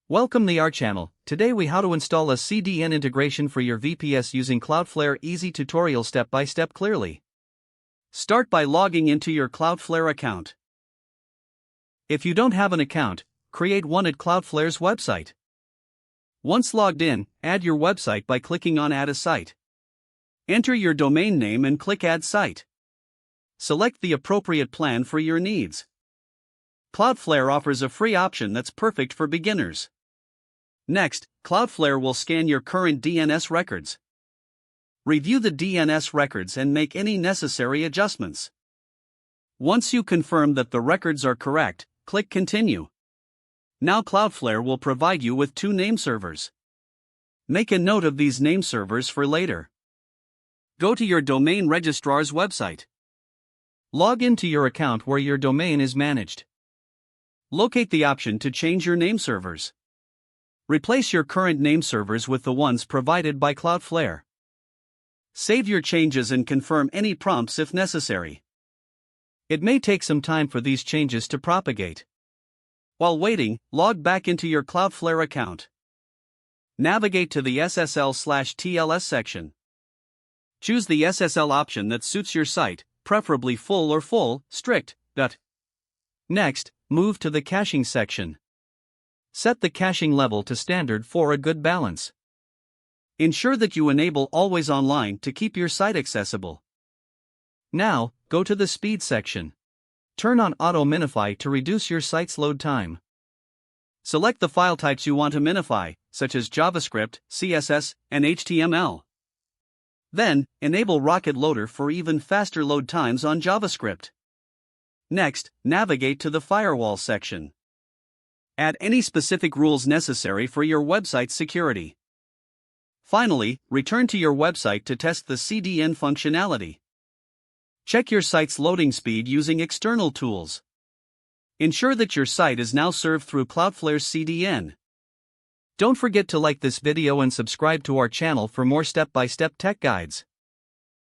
Welcome to our channel. Today we how to install a CDN integration for your VPS using Cloudflare. Easy tutorial step by step clearly. Start by logging into your Cloudflare account. If you don't have an account, create one at Cloudflare's website. Once logged in, add your website by clicking on Add a Site. Enter your domain name and click Add Site. Select the appropriate plan for your needs. Cloudflare offers a free option that's perfect for beginners. Next, Cloudflare will scan your current DNS records. Review the DNS records and make any necessary adjustments. Once you confirm that the records are correct, click Continue. Now Cloudflare will provide you with 2 name servers. Make a note of these name servers for later. Go to your domain registrar's website. Log into your account where your domain is managed. Locate the option to change your name servers. Replace your current name servers with the ones provided by Cloudflare. Save your changes and confirm any prompts if necessary. It may take some time for these changes to propagate. While waiting, log back into your Cloudflare account. Navigate to the SSL/TLS section. Choose the SSL option that suits your site, preferably full or full, strict. Next, move to the caching section. Set the caching level to standard for a good balance. Ensure that you enable Always Online to keep your site accessible. Now, go to the speed section. Turn on Auto Minify to reduce your site's load time. Select the file types you want to minify, such as JavaScript, CSS, and HTML. Then, enable Rocket Loader for even faster load times on JavaScript. Next, navigate to the Firewall section. Add any specific rules necessary for your website's security. Finally, return to your website to test the CDN functionality. Check your site's loading speed using external tools. Ensure that your site is now served through Cloudflare's CDN. Don't forget to like this video and subscribe to our channel for more step-by-step tech guides.